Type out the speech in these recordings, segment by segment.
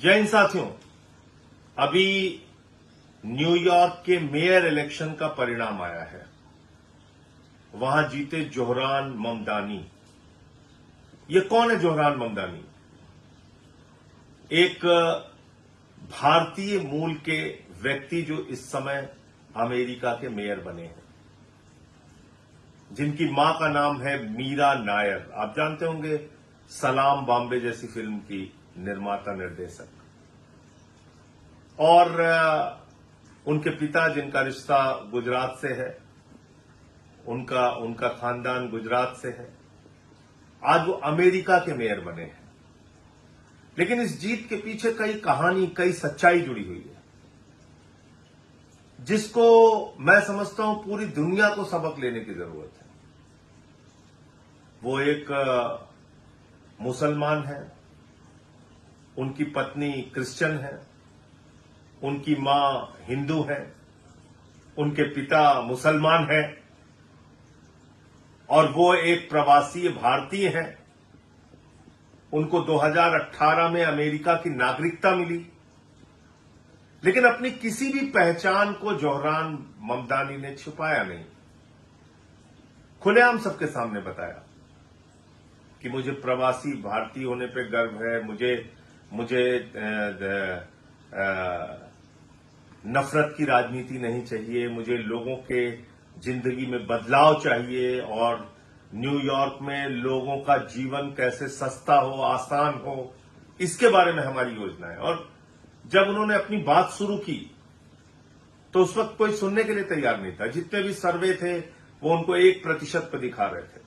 जय हिंद साथियों, अभी न्यूयॉर्क के मेयर इलेक्शन का परिणाम आया है। वहां जीते जोहरान ममदानी। ये कौन है जोहरान ममदानी? एक भारतीय मूल के व्यक्ति जो इस समय अमेरिका के मेयर बने हैं, जिनकी मां का नाम है मीरा नायर। आप जानते होंगे, सलाम बॉम्बे जैसी फिल्म की निर्माता निर्देशक। और उनके पिता, जिनका रिश्ता गुजरात से है, उनका खानदान गुजरात से है, आज वो अमेरिका के मेयर बने हैं। लेकिन इस जीत के पीछे कई कहानी, कई सच्चाई जुड़ी हुई है, जिसको मैं समझता हूं पूरी दुनिया को सबक लेने की जरूरत है। वो एक मुसलमान है, उनकी पत्नी क्रिश्चियन है, उनकी मां हिंदू है, उनके पिता मुसलमान है, और वो एक प्रवासी भारतीय हैं। उनको 2018 में अमेरिका की नागरिकता मिली, लेकिन अपनी किसी भी पहचान को जोहरान ममदानी ने छिपाया नहीं। खुलेआम सबके सामने बताया कि मुझे प्रवासी भारतीय होने पे गर्व है, मुझे नफरत की राजनीति नहीं चाहिए, मुझे लोगों के जिंदगी में बदलाव चाहिए, और न्यूयॉर्क में लोगों का जीवन कैसे सस्ता हो, आसान हो, इसके बारे में हमारी योजना है। और जब उन्होंने अपनी बात शुरू की तो उस वक्त कोई सुनने के लिए तैयार नहीं था। जितने भी सर्वे थे वो उनको 1% पे दिखा रहे थे,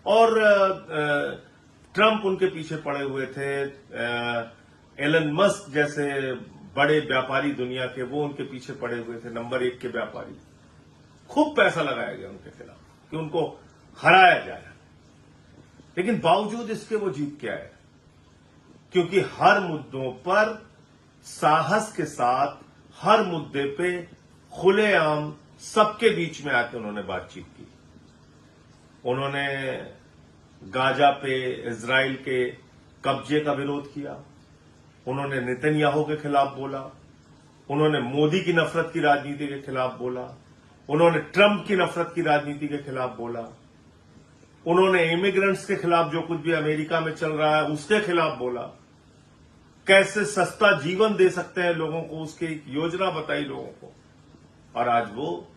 और ट्रंप उनके पीछे पड़े हुए थे। एलन मस्क जैसे बड़े व्यापारी दुनिया के, वो उनके पीछे पड़े हुए थे, नंबर 1 के व्यापारी। खूब पैसा लगाया गया उनके खिलाफ कि उनको हराया जाए, लेकिन बावजूद इसके वो जीत के आए, क्योंकि हर मुद्दों पर साहस के साथ, हर मुद्दे पे खुलेआम सबके बीच में आके उन्होंने बातचीत की। उन्होंने गाजा पे इजराइल के कब्जे का विरोध किया, उन्होंने नेतन्याहू के खिलाफ बोला, उन्होंने मोदी की नफरत की राजनीति के खिलाफ बोला, उन्होंने ट्रंप की नफरत की राजनीति के खिलाफ बोला, उन्होंने इमिग्रेंट्स के खिलाफ, जो कुछ भी अमेरिका में चल रहा है उसके खिलाफ बोला, कैसे सस्ता जीवन दे सकते हैं लोगों को, उसकी एक योजना बताई लोगों को। और आज वो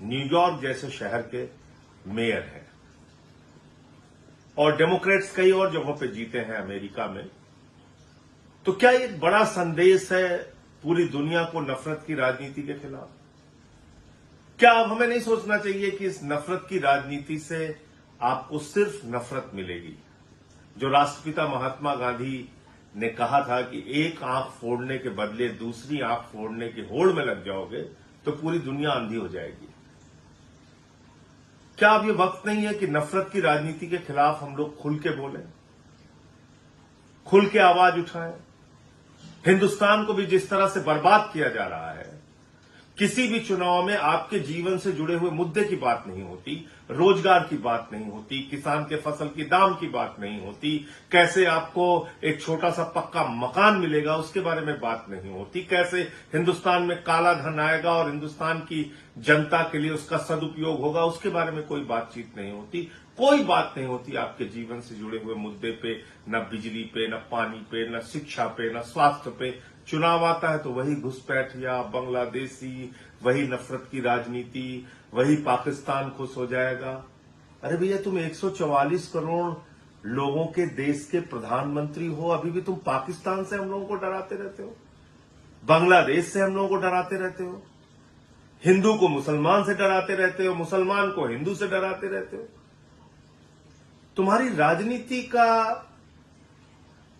न्यूयॉर्क जैसे शहर के मेयर हैं, और डेमोक्रेट्स कई और जगहों पे जीते हैं अमेरिका में। तो क्या एक बड़ा संदेश है पूरी दुनिया को नफरत की राजनीति के खिलाफ? क्या अब हमें नहीं सोचना चाहिए कि इस नफरत की राजनीति से आपको सिर्फ नफरत मिलेगी? जो राष्ट्रपिता महात्मा गांधी ने कहा था कि एक आंख फोड़ने के बदले दूसरी आंख फोड़ने की होड़ में लग जाओगे तो पूरी दुनिया अंधी हो जाएगी। क्या अब ये वक्त नहीं है कि नफरत की राजनीति के खिलाफ हम लोग खुल के बोलें, खुल के आवाज उठाएं? हिंदुस्तान को भी जिस तरह से बर्बाद किया जा रहा है, किसी भी चुनाव में आपके जीवन से जुड़े हुए मुद्दे की बात नहीं होती, रोजगार की बात नहीं होती, किसान के फसल की दाम की बात नहीं होती, कैसे आपको एक छोटा सा पक्का मकान मिलेगा उसके बारे में बात नहीं होती, कैसे हिंदुस्तान में काला धन आएगा और हिंदुस्तान की जनता के लिए उसका सदुपयोग होगा, उसके बारे में कोई बातचीत नहीं होती। कोई बात नहीं होती आपके जीवन से जुड़े हुए मुद्दे पे, न बिजली पे, न पानी पे, न शिक्षा पे, न स्वास्थ्य पे। चुनाव आता है तो वही घुसपैठिया, बांग्लादेशी, वही नफरत की राजनीति, वही पाकिस्तान खुश हो जाएगा। अरे भैया, तुम 144 करोड़ लोगों के देश के प्रधानमंत्री हो, अभी भी तुम पाकिस्तान से हम लोगों को डराते रहते हो, बांग्लादेश से हम लोगों को डराते रहते हो, हिंदू को मुसलमान से डराते रहते हो, मुसलमान को हिंदू से डराते रहते हो। तुम्हारी राजनीति का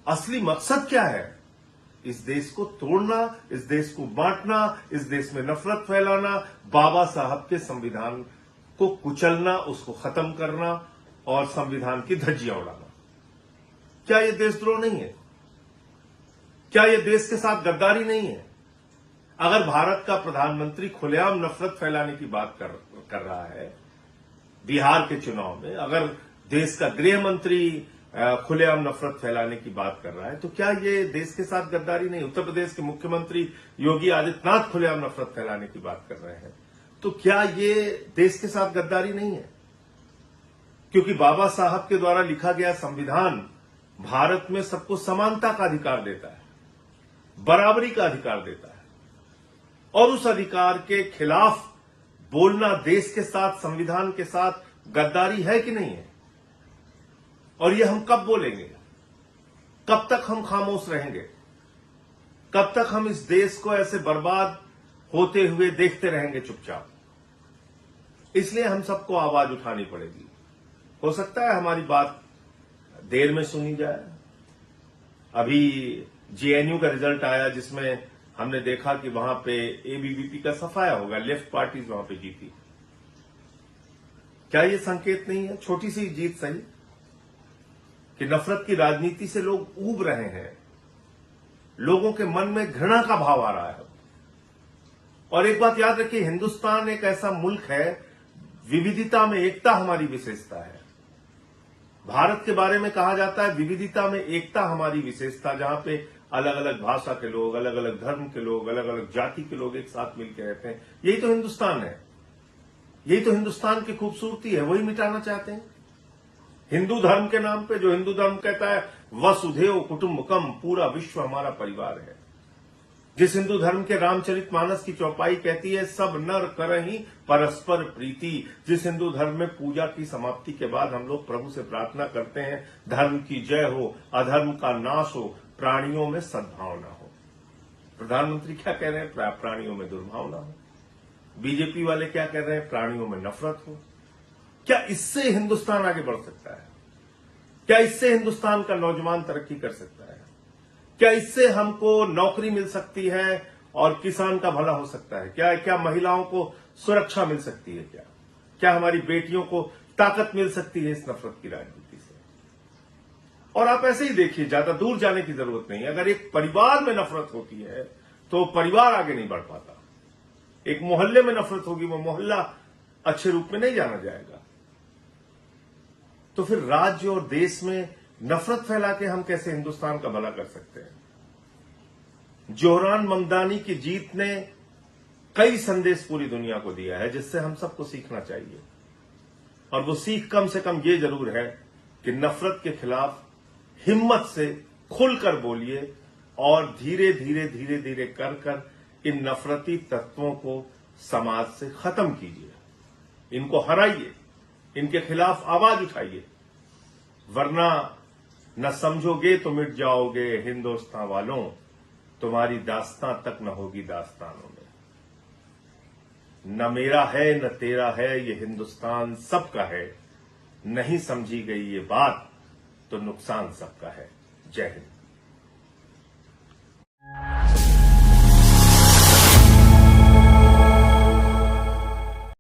असली मकसद क्या है? इस देश को तोड़ना, इस देश को बांटना, इस देश में नफरत फैलाना, बाबा साहब के संविधान को कुचलना, उसको खत्म करना और संविधान की धज्जियां उड़ाना। क्या यह देशद्रोह नहीं है? क्या यह देश के साथ गद्दारी नहीं है? अगर भारत का प्रधानमंत्री खुलेआम नफरत फैलाने की बात कर रहा है बिहार के चुनाव में, अगर देश का गृह मंत्री खुलेआम नफरत फैलाने की बात कर रहा है, तो क्या ये देश के साथ गद्दारी नहीं? उत्तर प्रदेश के मुख्यमंत्री योगी आदित्यनाथ खुलेआम नफरत फैलाने की बात कर रहे हैं, तो क्या ये देश के साथ गद्दारी नहीं है? क्योंकि बाबा साहब के द्वारा लिखा गया संविधान भारत में सबको समानता का अधिकार देता है, बराबरी का अधिकार देता है, और उस अधिकार के खिलाफ बोलना देश के साथ, संविधान के साथ गद्दारी है कि नहीं है? और ये हम कब बोलेंगे? कब तक हम खामोश रहेंगे? कब तक हम इस देश को ऐसे बर्बाद होते हुए देखते रहेंगे चुपचाप? इसलिए हम सबको आवाज उठानी पड़ेगी। हो सकता है हमारी बात देर में सुनी जाए। अभी जेएनयू का रिजल्ट आया जिसमें हमने देखा कि वहां पे एबीवीपी का सफाया होगा, लेफ्ट पार्टीज वहां पे जीती। क्या ये संकेत नहीं है, छोटी सी जीत सही, कि नफरत की राजनीति से लोग ऊब रहे हैं, लोगों के मन में घृणा का भाव आ रहा है। और एक बात याद रखिए, हिंदुस्तान एक ऐसा मुल्क है, विविधता में एकता हमारी विशेषता है। भारत के बारे में कहा जाता है विविधता में एकता हमारी विशेषता, जहां पे अलग अलग भाषा के लोग, अलग अलग धर्म के लोग, अलग अलग जाति के लोग एक साथ मिलकर रहते हैं। यही तो हिंदुस्तान है, यही तो हिंदुस्तान की खूबसूरती है। वही मिटाना चाहते हैं हिंदू धर्म के नाम पे। जो हिंदू धर्म कहता है वसुधैव कुटुंबकम, पूरा विश्व हमारा परिवार है। जिस हिंदू धर्म के रामचरितमानस की चौपाई कहती है सब नर करहीं परस्पर प्रीति। जिस हिंदू धर्म में पूजा की समाप्ति के बाद हम लोग प्रभु से प्रार्थना करते हैं धर्म की जय हो, अधर्म का नाश हो, प्राणियों में सद्भावना हो। प्रधानमंत्री क्या कह रहे हैं? प्राणियों में दुर्भावना हो। बीजेपी वाले क्या कह रहे हैं? प्राणियों में नफरत हो। क्या इससे हिंदुस्तान आगे बढ़ सकता है? क्या इससे हिंदुस्तान का नौजवान तरक्की कर सकता है? क्या इससे हमको नौकरी मिल सकती है और किसान का भला हो सकता है? क्या महिलाओं को सुरक्षा मिल सकती है? क्या हमारी बेटियों को ताकत मिल सकती है इस नफरत की राजनीति से? और आप ऐसे ही देखिए, ज्यादा दूर जाने की जरूरत नहीं। अगर एक परिवार में नफरत होती है तो परिवार आगे नहीं बढ़ पाता। एक मोहल्ले में नफरत होगी, वो मोहल्ला अच्छे रूप में नहीं जाना जाएगा। तो फिर राज्य और देश में नफरत फैला के हम कैसे हिंदुस्तान का भला कर सकते हैं? जोहरान ममदानी की जीत ने कई संदेश पूरी दुनिया को दिया है, जिससे हम सबको सीखना चाहिए। और वो सीख कम से कम ये जरूर है कि नफरत के खिलाफ हिम्मत से खुलकर बोलिए और धीरे धीरे धीरे धीरे कर कर इन नफरती तत्वों को समाज से खत्म कीजिए, इनको हराइए, इनके खिलाफ आवाज उठाइए। वरना न समझोगे तो मिट जाओगे हिंदुस्तान वालों, तुम्हारी दास्तां तक न होगी दास्तानों में। न मेरा है न तेरा है, ये हिंदुस्तान सबका है। नहीं समझी गई ये बात तो नुकसान सबका है। जय हिंद।